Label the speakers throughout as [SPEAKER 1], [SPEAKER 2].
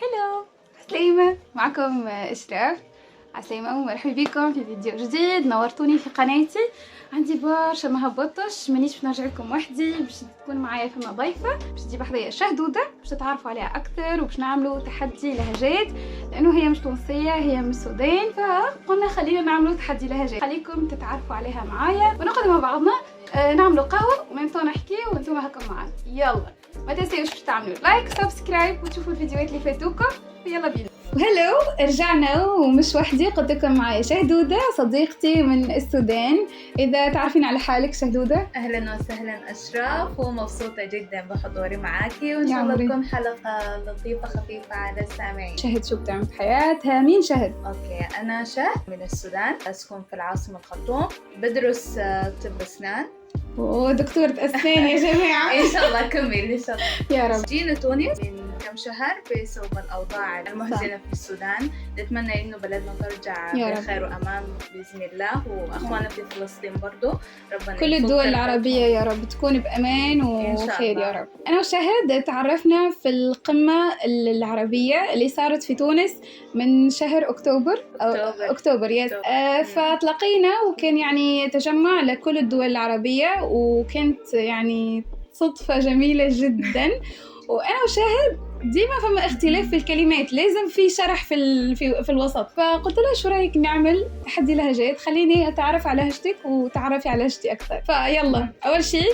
[SPEAKER 1] هلو، عسلامة. معكم إشراف. عسلامة ومرحبا بكم في فيديو جديد. نورتوني في قناتي. عندي برشا ما هبطتش، مانيش باش نرجع لكم وحدي، باش تكون معايا فما ضيفة باش تجيب حذايا شهدودة باش تتعرفوا عليها أكثر، وباش نعملوا تحدي لهجات لأنه هي مش تونسية، هي من السودان، فقلنا خلينا نعملوا تحدي لهجات، خليكم تتعرفوا عليها معايا ونقعدوا مع بعضنا نعملوا قهوة ومنتو نحكي وانتم هكا معانا. يلا ما تنسيوش باش تعملوا لايك سبسكرايب وتشوفوا الفيديوهات اللي فاتوكم. يلا بينا. وهلو، رجعنا ومش وحدي، قلت لكم معايا شهدودة صديقتي من السودان. إذا تعرفين على حالك شهدودة.
[SPEAKER 2] أهلا وسهلا أشرف، ومبسوطة جدا بحضوري معاكي، وإن شاء الله تكون حلقة لطيفة خفيفة على السامعين.
[SPEAKER 1] شهد شو بتعمل في حياتها؟ مين شهد؟
[SPEAKER 2] أوكي، أنا شهد من السودان، أسكن في العاصمة الخرطوم، بدرس طب أسنان.
[SPEAKER 1] ودكتورة أسنان يا جماعة.
[SPEAKER 2] إن شاء الله كمل إن شاء الله.
[SPEAKER 1] يا رب.
[SPEAKER 2] جينا تونس من كم شهر بسبب الأوضاع المحزنة في السودان. نتمنى إنه بلدنا ترجع بخير وأمان بإذن الله، وأخوانا في فلسطين برضو ربنا
[SPEAKER 1] كل الدول العربية يا رب تكون بأمان وخير يا رب. أنا وشهد تعرفنا في القمة العربية اللي صارت في تونس من شهر أكتوبر يس. فتلقينا وكان يعني تجمع لكل الدول العربية، وكانت يعني صدفة جميلة جدا. وأنا وشاهد ديما فما اختلاف في الكلمات، لازم في شرح في الوسط، فقلت لها شو رايك نعمل تحدي لهجات، خليني أتعرف على لهجتك وتعرفي على لهجتي أكثر. فيلا، أول شيء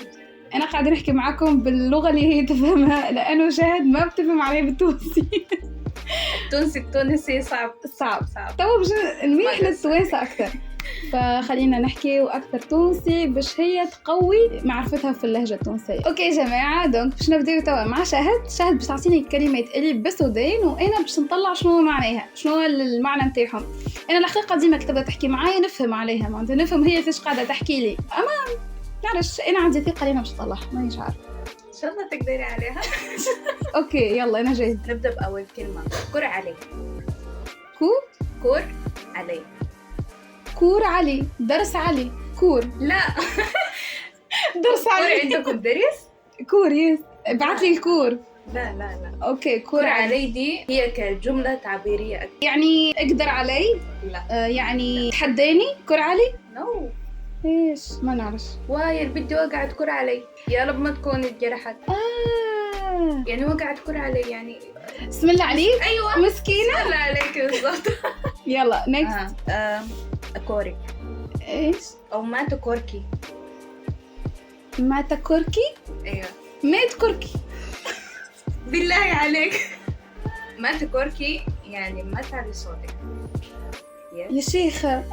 [SPEAKER 1] أنا قاعدة نحكي معاكم باللغة اللي هي تفهمها، لأنه شاهد ما بتفهم علي بالتونسي.
[SPEAKER 2] التونسي صعب.
[SPEAKER 1] طبعا باش نميح للتوانسة أكثر، فخلينا نحكي أكثر تونسي باش هي تقوي معرفتها في اللهجة التونسية. أوكي يا جماعة، دونك باش نبداو توا مع شهد باش تعطيني الكلمات اللي بالسودان، وأنا باش نطلع شنو معناها، شنو المعنى نتاعهم. أنا الحقيقة ديما تبدا تحكي معايا نفهم عليها، معناتها نفهم هي فاش قاعدة تحكي لي، أما نعرفش أنا عندي ثقة لينا باش نطلعها، مانيش عارفة.
[SPEAKER 2] إن شاء الله تقدري عليها.
[SPEAKER 1] أوكي يلا أنا جاهزة.
[SPEAKER 2] نبدأ بأول كلمة. كور علي.
[SPEAKER 1] كور
[SPEAKER 2] علي.
[SPEAKER 1] كور علي. درس علي. كور.
[SPEAKER 2] لا.
[SPEAKER 1] درس علي.
[SPEAKER 2] كور عندكم درس؟
[SPEAKER 1] كور يس. ابعت لي الكور.
[SPEAKER 2] لا.
[SPEAKER 1] اوكي،
[SPEAKER 2] كور علي دي هي كجملة تعبيرية أكثر.
[SPEAKER 1] يعني اقدر علي؟
[SPEAKER 2] لا.
[SPEAKER 1] يعني تحداني كور علي؟
[SPEAKER 2] نو.
[SPEAKER 1] ايش؟ ما نعرفش.
[SPEAKER 2] واي الفيديو وقعت كور علي، يا رب ما تكون اتجرحت. يعني وقعت كور علي يعني.
[SPEAKER 1] بسم الله عليك.
[SPEAKER 2] ايوه
[SPEAKER 1] مسكينة.
[SPEAKER 2] بسم الله عليك بالضبط.
[SPEAKER 1] يلا نيكست.
[SPEAKER 2] كوري.
[SPEAKER 1] ايش؟
[SPEAKER 2] او ما تكوركي.
[SPEAKER 1] ما تكوركي؟
[SPEAKER 2] ايوه.
[SPEAKER 1] ما تكوركي.
[SPEAKER 2] بالله عليك. ما تكوركي يعني ما تعلي صوتك.
[SPEAKER 1] يا شيخة.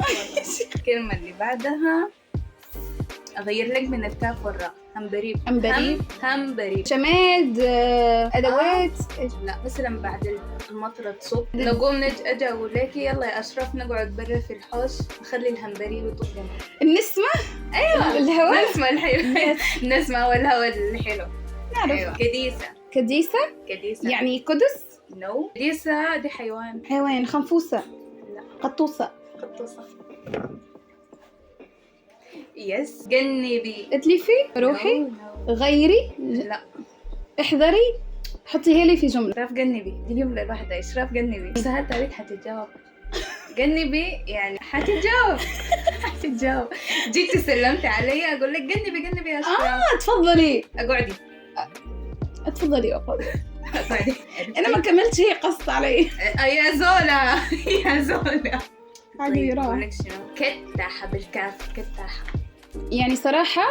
[SPEAKER 2] الكلمة اللي بعدها أغير لك من الكاف والراء. همبريب. شماد.
[SPEAKER 1] أدوات.
[SPEAKER 2] لا، مثلا بعد المطرة تصب نقوم أجي أقول لك يلا يا أشرف نقعد برا في الحوش نخلي الهمبريب يطب.
[SPEAKER 1] النسمة.
[SPEAKER 2] أيوة
[SPEAKER 1] الهواء.
[SPEAKER 2] النسمة الحلو. النسمة والهواء الحلو.
[SPEAKER 1] نعرف.
[SPEAKER 2] أيوة. كديسة.
[SPEAKER 1] يعني قدس.
[SPEAKER 2] نو. كديسة دي حيوان.
[SPEAKER 1] خنفوسة.
[SPEAKER 2] لا.
[SPEAKER 1] قطوسة.
[SPEAKER 2] يس. جنبي.
[SPEAKER 1] اتلفي. روحي. غيري.
[SPEAKER 2] لا.
[SPEAKER 1] احذري. حطيها لي في جملة.
[SPEAKER 2] إشراف جنبي دي جملة واحدة. إشراف جنبي سهلت عليك حتجاوب. جنبي يعني حتجاوب. جيت سلمت علي أقول لك جنبي يا إشراف.
[SPEAKER 1] تفضلي.
[SPEAKER 2] أقعدي.
[SPEAKER 1] اتفضلي أقعدي.
[SPEAKER 2] أقعدي.
[SPEAKER 1] أنا ما كملتش، هي قصت علي.
[SPEAKER 2] يا زولا.
[SPEAKER 1] علي راح.
[SPEAKER 2] كتاحة بالكاف. كتاحة
[SPEAKER 1] يعني صراحة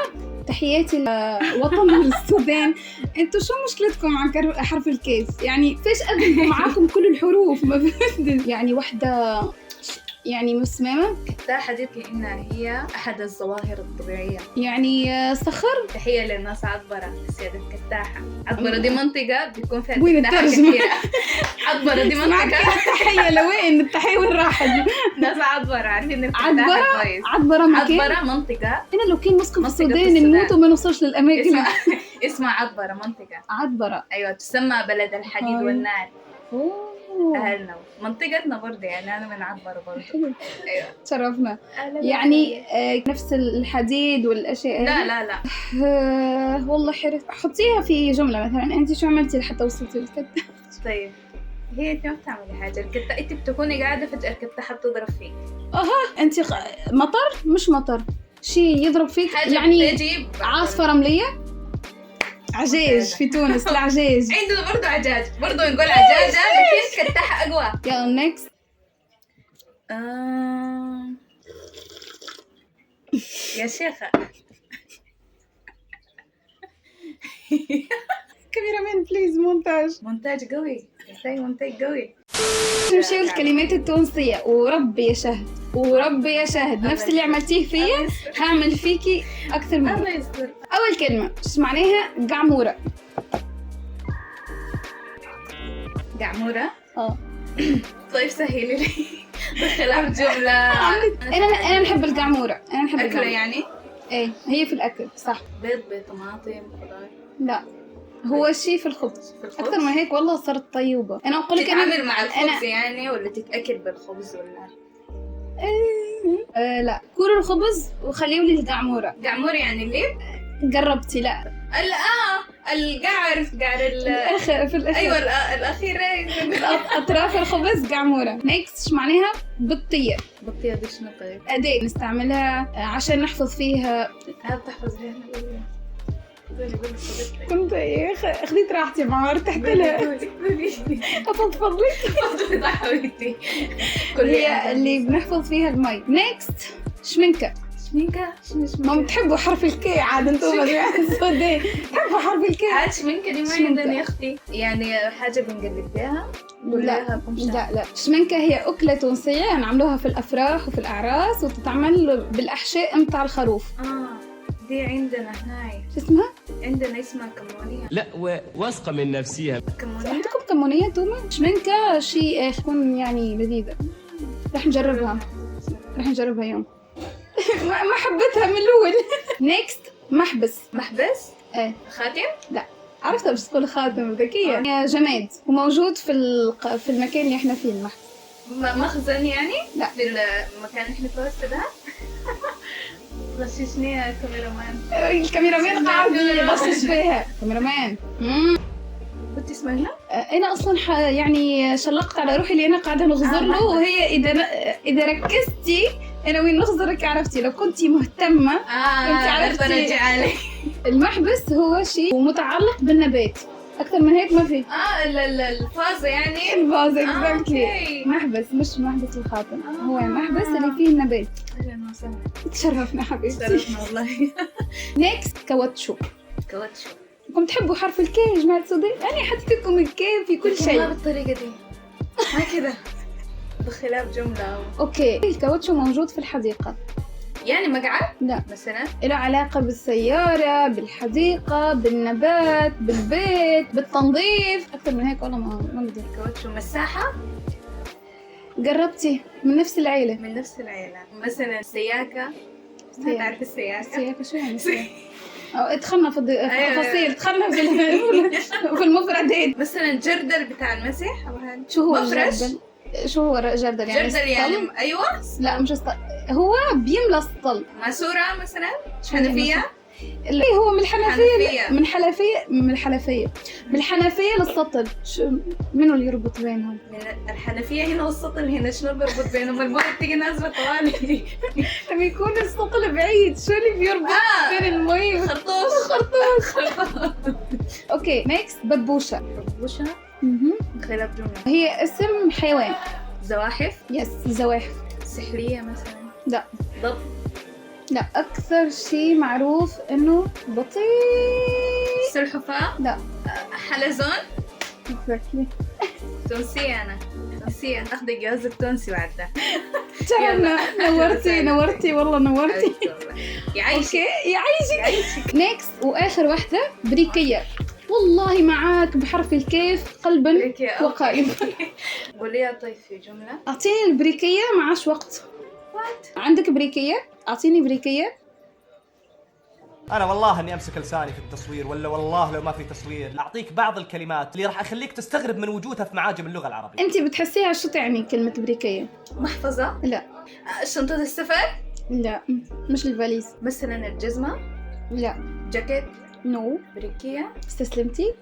[SPEAKER 1] تحياتي لوطن السودان. انتوا شو مشكلتكم مع حرف الكاف؟ يعني فيش أذنكم معاكم كل الحروف ما فهمت. يعني وحدة يعني مسممة.
[SPEAKER 2] كتاحة دي كأنها هي أحد الظواهر الطبيعية،
[SPEAKER 1] يعني صخر.
[SPEAKER 2] تحية للناس عطبرة سيادة كتاحة. عطبرة دي منطقة بيكون فيها
[SPEAKER 1] كتاحة
[SPEAKER 2] كثيرة. عطبرة دي منطقة.
[SPEAKER 1] تحية لوين؟ التحية وين راحت؟
[SPEAKER 2] ناس عطبرة عارفين الكتاحة كويس.
[SPEAKER 1] عطبرة مكان.
[SPEAKER 2] عطبرة منطقة.
[SPEAKER 1] أنا لو كان مسكن في السودان نموت وما نوصلش للأماكن.
[SPEAKER 2] اسمها عطبرة منطقة.
[SPEAKER 1] عطبرة.
[SPEAKER 2] أيوة، تسمى بلد الحديد والنار. أهلنا منطقتنا برضه، يعني أنا من عطبرة برضه. أيوة
[SPEAKER 1] تشرفنا. يعني نفس الحديد والأشياء.
[SPEAKER 2] لا.
[SPEAKER 1] والله حرف. حطيها في جملة مثلا، أنت شو عملتي لحتى وصلتي لكده؟
[SPEAKER 2] طيب هي انت ما بتعملي حاجة، الكتة انت بتكوني قاعدة فجأة الكتة حتضرب فيك.
[SPEAKER 1] انت مطر مش مطر، شيء يضرب فيك
[SPEAKER 2] حاجة
[SPEAKER 1] يعني
[SPEAKER 2] بتجي
[SPEAKER 1] عاصفة رملية، عجاج في تونس العجاج.
[SPEAKER 2] عندنا برضو عجاج، برضو نقول عجاجة لكن كتاحة أقوى.
[SPEAKER 1] يلا نيكست.
[SPEAKER 2] يا شيخة
[SPEAKER 1] كاميرا مان بليز،
[SPEAKER 2] مونتاج قوي، يحتاج مونتاج قوي.
[SPEAKER 1] نمشي الكلمات التونسية. وربي يا شهد، وربي يا شهد، نفس اللي عملتيه فيا هعمل فيكي أكثر من
[SPEAKER 2] الله يستر.
[SPEAKER 1] أول كلمة ايش معناها؟ قعمورة.
[SPEAKER 2] قعمورة؟
[SPEAKER 1] اه
[SPEAKER 2] طيب سهلي لي دخلها بجملة.
[SPEAKER 1] أنا نحب القعمورة، أنا نحب
[SPEAKER 2] أكلة
[SPEAKER 1] القعمورة.
[SPEAKER 2] يعني؟
[SPEAKER 1] إيه هي في الأكل صح.
[SPEAKER 2] بيض بطماطم خضار؟
[SPEAKER 1] لا هو شيء في الخبز.
[SPEAKER 2] في الخبز؟
[SPEAKER 1] أكثر من هيك والله صارت طيوبة. أنا أقول لك
[SPEAKER 2] تتعامل مع الخبز يعني ولا تتأكل بالخبز ولا؟
[SPEAKER 1] لا كلوا الخبز وخليوا لي القعمورة.
[SPEAKER 2] قعمور يعني اللي؟
[SPEAKER 1] قربتي لا
[SPEAKER 2] القعر
[SPEAKER 1] في الآخر.
[SPEAKER 2] أيوة الأخيرة.
[SPEAKER 1] أطراف الخبز قعمورة. نيكست ايش معناها؟ بطية.
[SPEAKER 2] بطيئة دي شنو طيب؟
[SPEAKER 1] أداة نستعملها عشان نحفظ فيها.
[SPEAKER 2] هذا بتحفظ فيها.
[SPEAKER 1] كنت خذيت راحتي مع ارتحت لها. أفضل لك.
[SPEAKER 2] حبيبتي
[SPEAKER 1] هي اللي بنحفظ فيها المي. نيكست شمنكة.
[SPEAKER 2] شمينكة؟
[SPEAKER 1] ما بتحبوا حرف الكي عاد انتم السوداء تحبوا حرف الكي.
[SPEAKER 2] عاد شمينكة دي ما عندنا يا اختي، يعني حاجة بنقلب بيها.
[SPEAKER 1] لا شمنكة هي أكلة تونسية نعملوها في الأفراح وفي الأعراس وتتعمل بالأحشاء متاع الخروف.
[SPEAKER 2] دي عندنا هناي
[SPEAKER 1] شو اسمها؟
[SPEAKER 2] عندنا اسمها كمونية.
[SPEAKER 3] لا واثقة من نفسها.
[SPEAKER 2] كمونية؟
[SPEAKER 1] عندكم كمونية توما؟ شمنكة شيء يكون يعني لذيذة. رح نجربها يوم. ما حبيتها من الأول. نيكست محبس.
[SPEAKER 2] محبس؟
[SPEAKER 1] ايه
[SPEAKER 2] خاتم؟
[SPEAKER 1] لا عرفتها بس تقول خاتم ذكية. جماد وموجود في المكان اللي احنا فيه المحبس.
[SPEAKER 2] مخزن يعني؟
[SPEAKER 1] لا
[SPEAKER 2] في المكان اللي احنا فيه ده. غششني يا كاميرامان.
[SPEAKER 1] الكاميرامان قاعد يغشش فيها. كاميرامان
[SPEAKER 2] كنت اسمها؟
[SPEAKER 1] انا اصلا يعني شلقت على روحي اللي انا قاعده نغزر له. وهي اذا ركزتي انا وين نغزرك عرفتي. لو كنتي مهتمه كنت عرفتي. المحبس هو شيء متعلق بالنبات اكثر من هيك ما في.
[SPEAKER 2] الفازة يعني؟
[SPEAKER 1] الفازة اكزاكتلي. محبس مش محبس الخاتم. هو محبس اللي فيه النبات.
[SPEAKER 2] اهلا وسهلا.
[SPEAKER 1] تشرفنا حبيبتي.
[SPEAKER 2] تشرفنا والله.
[SPEAKER 1] نيكست كاوتشو.
[SPEAKER 2] كاوتشو.
[SPEAKER 1] كم تحبوا حرف الكي يا جماعة السوداء؟ أنا حطيت لكم الكي في كل شيء.
[SPEAKER 2] ما بالطريقة دي. ما كذا. دخلها بجملة.
[SPEAKER 1] أوكي. الكاوتشو موجود في الحديقة.
[SPEAKER 2] يعني مقعد؟
[SPEAKER 1] لا.
[SPEAKER 2] مثلا؟
[SPEAKER 1] له علاقة بالسيارة، بالحديقة، بالنبات، بالبيت، بالتنظيف. أكثر من هيك والله ما أقدر.
[SPEAKER 2] كاوتشو مساحة؟
[SPEAKER 1] قربتي من نفس العيلة.
[SPEAKER 2] من نفس العيلة. مثلا سياكة. ما تعرف السياكة؟
[SPEAKER 1] السياكة شو يعني سياكة؟ دخلنا في التفاصيل. دخلنا في المفردات.
[SPEAKER 2] مثلا جردل بتاع المسح.
[SPEAKER 1] شو هو
[SPEAKER 2] مفرش؟
[SPEAKER 1] الجردل؟ شو هو جردل يعني؟
[SPEAKER 2] جردل يعني أيوة.
[SPEAKER 1] لا مش هو بيملى السطل.
[SPEAKER 2] ماسورة مثلا؟ حنفية؟
[SPEAKER 1] اللي هو من الحنفية للسطل. منو اللي يربط بينهم؟
[SPEAKER 2] من الحنفية هنا والسطل هنا. شنو بيربط بينهم؟ المويه تيجي نازلة طوالي.
[SPEAKER 1] لما يكون السطل بعيد شو اللي بيربط بين المي؟
[SPEAKER 2] خرطوش.
[SPEAKER 1] اوكي نيكست ببوشة.
[SPEAKER 2] خليها بجملة.
[SPEAKER 1] هي اسم حيوان.
[SPEAKER 2] زواحف؟
[SPEAKER 1] يس زواحف.
[SPEAKER 2] سحلية مثلا؟
[SPEAKER 1] لا.
[SPEAKER 2] ضب؟
[SPEAKER 1] لا أكثر شيء معروف إنه بطيء.
[SPEAKER 2] سلحفاة؟
[SPEAKER 1] لا.
[SPEAKER 2] حلزون؟
[SPEAKER 1] exactly.
[SPEAKER 2] تونسية أنا. تونسية. أخذ الجواز التونسي بعد ده.
[SPEAKER 1] نورتي والله نورتي.
[SPEAKER 2] يعيشك.
[SPEAKER 1] يعيشك. نيكست وآخر واحدة بريكية. والله معاك بحرف الكيف قلبا وقالب.
[SPEAKER 2] قوليها طيب في جملة.
[SPEAKER 1] أعطيني البريكية معاش وقت. عندك بريكية؟ أعطيني بريكية.
[SPEAKER 4] أنا والله إني أمسك لساني في التصوير، ولا والله لو ما في تصوير أعطيك بعض الكلمات اللي راح أخليك تستغرب من وجودها في معاجم اللغة العربية.
[SPEAKER 1] أنت بتحسيها شو تعني كلمة بريكية؟
[SPEAKER 2] محفظة؟
[SPEAKER 1] لا.
[SPEAKER 2] شنطة السفر؟
[SPEAKER 1] لا مش الفاليز.
[SPEAKER 2] مثلا الجزمة؟
[SPEAKER 1] لا.
[SPEAKER 2] جاكيت؟
[SPEAKER 1] نو.
[SPEAKER 2] بريكية؟
[SPEAKER 1] استسلمتي؟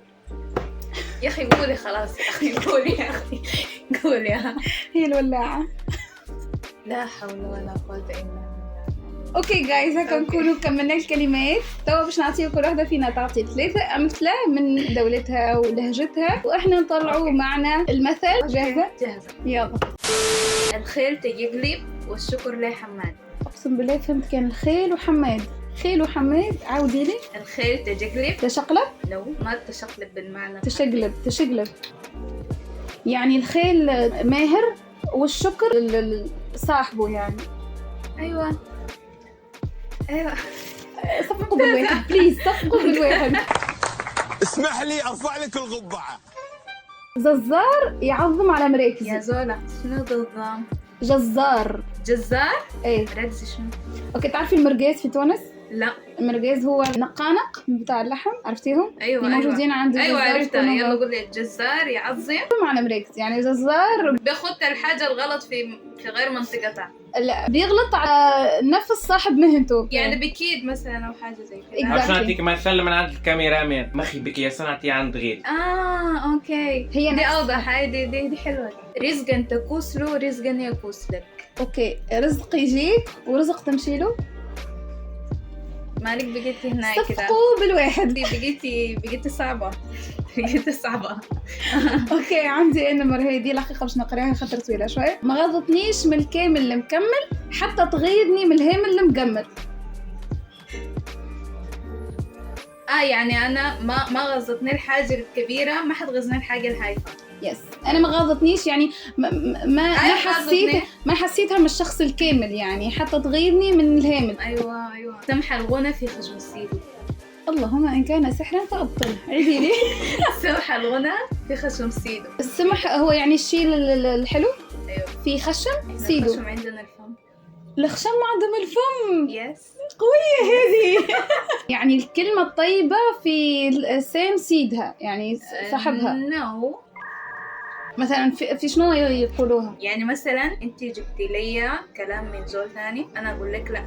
[SPEAKER 2] يا اخي قولي خلاص يا اخي قولي يا اخي قولي.
[SPEAKER 1] هي الولاعة.
[SPEAKER 2] لا حول ولا قوة الا بالله.
[SPEAKER 1] اوكي جايز، هكا نكونوا كملنا الكلمات. توا باش نعطيو كل واحدة فينا تعطي 3 أمثلة من دولتها ولهجتها، واحنا نطلعوا معنا المثل. جاهزة؟
[SPEAKER 2] جاهزة.
[SPEAKER 1] يلا.
[SPEAKER 2] الخيل تجقلب والشكر ليه حماد.
[SPEAKER 1] اقسم بالله فهمت، كان الخيل وحماد. خيل وحماد، عاودي لي.
[SPEAKER 2] الخيل تجقلب.
[SPEAKER 1] تشقلب.
[SPEAKER 2] لو ما تشقلب بالمعنى.
[SPEAKER 1] تشقلب يعني الخيل ماهر والشكر صاحبه يعني.
[SPEAKER 2] ايوه
[SPEAKER 1] صفقوا بالواحد بليز، صفقوا بالواحد.
[SPEAKER 5] اسمح لي ارفع لك القبعه.
[SPEAKER 1] ززار يعظم على مراكز.
[SPEAKER 2] يا زولا شنو بالضبط؟
[SPEAKER 1] جزار.
[SPEAKER 2] جزار؟
[SPEAKER 1] ايه
[SPEAKER 2] ركزي شنو؟
[SPEAKER 1] اوكي، تعرفي المرقاز في تونس؟
[SPEAKER 2] لا.
[SPEAKER 1] المرقاز هو نقانق بتاع اللحم، عرفتيهم؟
[SPEAKER 2] ايوه
[SPEAKER 1] اللي موجودين عند
[SPEAKER 2] ايوه
[SPEAKER 1] الجزار
[SPEAKER 2] عرفتها.
[SPEAKER 1] يكونوا
[SPEAKER 2] يلا قولي الجزار يعظم
[SPEAKER 1] على مراكز، يعني جزار
[SPEAKER 2] بياخد الحاجة الغلط في غير منطقتها،
[SPEAKER 1] لا بيغلط على نفس صاحب مهنته
[SPEAKER 2] يعني بكيد مثلا او حاجة زي كذا.
[SPEAKER 1] Exactly.
[SPEAKER 3] عشان أعطيك مثل من عند الكاميرا مخي بك يا صنعتي عند غير.
[SPEAKER 2] اوكي،
[SPEAKER 1] هي
[SPEAKER 2] دي
[SPEAKER 1] نفس-
[SPEAKER 2] اوضح. هاي دي حلوة. رزقا تكوس له رزقا يكوس لك.
[SPEAKER 1] اوكي، رزق يجيك ورزق تمشي له.
[SPEAKER 2] مالك بقيتي هناك كذا.
[SPEAKER 1] صفقوا بالواحد.
[SPEAKER 2] بقيتي صعبة. بقيتي صعبة.
[SPEAKER 1] اوكي، عندي النمر هي دي الحقيقه باش نقراها خاطر طويله شويه. ما غضتنيش من الكامل المكمل حتى تغيظني من الهامل المقمل.
[SPEAKER 2] يعني انا ما غزتني الحاجة الكبيرة، ما حتغزني الحاجة الهايفة.
[SPEAKER 1] يس، انا ما غاضتنيش يعني ما
[SPEAKER 2] غاضتني.
[SPEAKER 1] حسيتها من الشخص الكامل، يعني حتى تغيظني من الهامل.
[SPEAKER 2] ايوه سمح الغنى في خشم السيدو.
[SPEAKER 1] اللهم ان كان سحرا فابطل. عيدي لي.
[SPEAKER 2] سمح الغنى في خشم سيدو.
[SPEAKER 1] السمح هو يعني الشيء الحلو.
[SPEAKER 2] ايوه.
[SPEAKER 1] في خشم سيدو.
[SPEAKER 2] الخشم عندنا الفم.
[SPEAKER 1] الخشم عندهم الفم.
[SPEAKER 2] يس.
[SPEAKER 1] قوية هذه. يعني الكلمة الطيبة في لسان سيدها، يعني صاحبها.
[SPEAKER 2] نو.
[SPEAKER 1] مثلا في شنو يقولوها؟
[SPEAKER 2] يعني مثلا انت جبتي لي كلام من زول ثاني، انا اقول لك لا،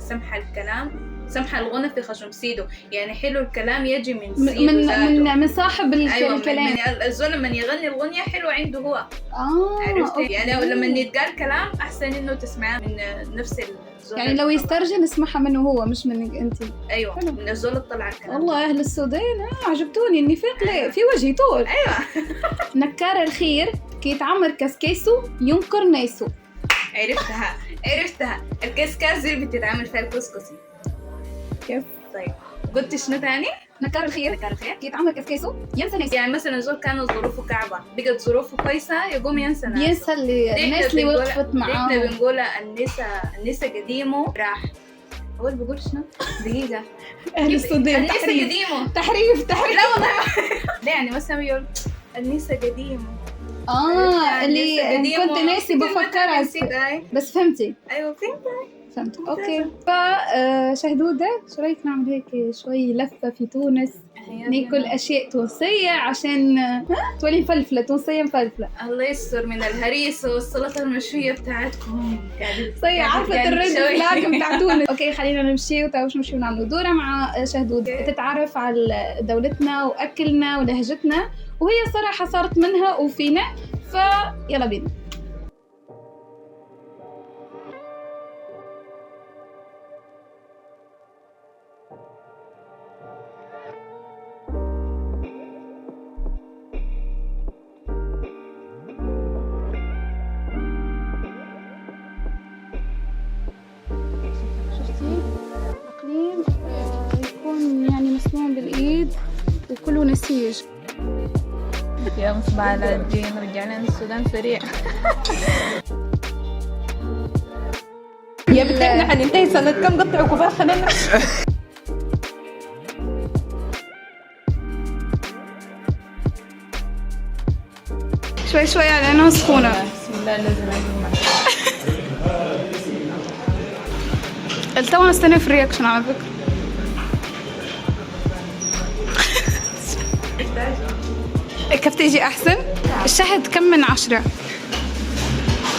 [SPEAKER 2] سمح الغنى في خشم سيدو، يعني حلو الكلام يجي من سيدو ذاته.
[SPEAKER 1] من صاحب
[SPEAKER 2] أيوة
[SPEAKER 1] الكلام.
[SPEAKER 2] من الزول لما يغني الغنية حلو عنده هو. عرفتي؟ يعني لما يتقال كلام احسن انه تسمعه من نفس الزول.
[SPEAKER 1] يعني لو يسترجل اسمعها منه هو مش منك انت.
[SPEAKER 2] ايوه
[SPEAKER 1] حلو.
[SPEAKER 2] من الزول اللي طلع الكلام.
[SPEAKER 1] والله اهل السودان عجبتوني، النفاق لا في وجهي طول.
[SPEAKER 2] ايوه.
[SPEAKER 1] نكار الخير كي يتعمر كسكيسو ينكر ناسو.
[SPEAKER 2] عرفتها الكسكاس اللي بتتعمل فيها الكسكسي.
[SPEAKER 1] كيف؟
[SPEAKER 2] طيب قلت شنو تاني؟
[SPEAKER 1] نكار الخير كي يتعمر كسكيسو ينسى ناسو.
[SPEAKER 2] يعني مثلا زول كانت ظروفه كعبة بقت ظروفه كويسة يقوم ينسى ناسه.
[SPEAKER 1] ينسى الناس اللي وقفت معاه.
[SPEAKER 2] احنا بنقول النسا قديمه راح. أول بقول شنو؟ دقيقة.
[SPEAKER 1] اهل السودان
[SPEAKER 2] النسا قديمه.
[SPEAKER 1] تحريف.
[SPEAKER 2] لا والله. لا يعني مثلا يقول النسا قديمه.
[SPEAKER 1] اللي كنت ناسي بفكرها بس فهمتي.
[SPEAKER 2] ايوه
[SPEAKER 1] فهمت. اوكي، شهدودة شو رايك نعمل هيك شوي لفة في تونس، ناكل اشياء تونسية عشان تولي مفلفلة تونسية مفلفلة.
[SPEAKER 2] الله يستر من الهريسة والسلطة المشوية بتاعتكم.
[SPEAKER 1] صحيح، عرفت الرد فلاك بتاع تونس. اوكي خلينا نمشي وتاوش نمشي ونعملوا دورة مع شهدودة تتعرف على دولتنا واكلنا ولهجتنا، وهي صراحة صارت منها وفينا، فيلا بينا. شفتي الإقليم يكون يعني مصنوع بالإيد وكله نسيج.
[SPEAKER 2] يا مصباح على الدين، رجعنا من السودان سريع.
[SPEAKER 6] يا بنت احنا حننتهي سنة كم؟ قطعوا كفار خلينا.
[SPEAKER 1] شوي شوي على لأنها سخونة.
[SPEAKER 2] بسم الله لازم أجمع.
[SPEAKER 1] التو نستنى في الرياكشن على فكرة. كيف تيجي أحسن؟ الشهد كم من 10؟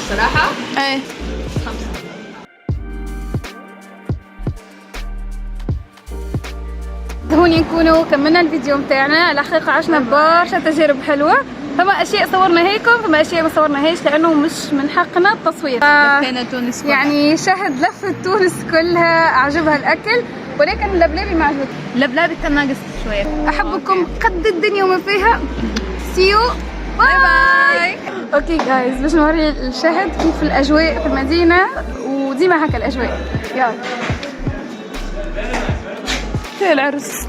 [SPEAKER 2] صراحة؟
[SPEAKER 1] ايه
[SPEAKER 2] 5.
[SPEAKER 1] هون نكونوا كملنا الفيديو متاعنا. الحقيقة عشنا برشا تجارب حلوة، فما اشياء صورنا هيكم، فما اشياء ما صورنا هيش لانه مش من حقنا التصوير.
[SPEAKER 2] لفينا تونس كلها.
[SPEAKER 1] يعني شهد لفت تونس كلها، عجبها الاكل، ولكن اللبلابي ما عجبتني.
[SPEAKER 2] اللبلابي كان ناقص شويه.
[SPEAKER 1] احبكم قد الدنيا وما فيها. سيو باي باي. اوكي جايز، باش نوري الشهد كيف الاجواء في المدينه، وديما هكا الاجواء. يلا العرس.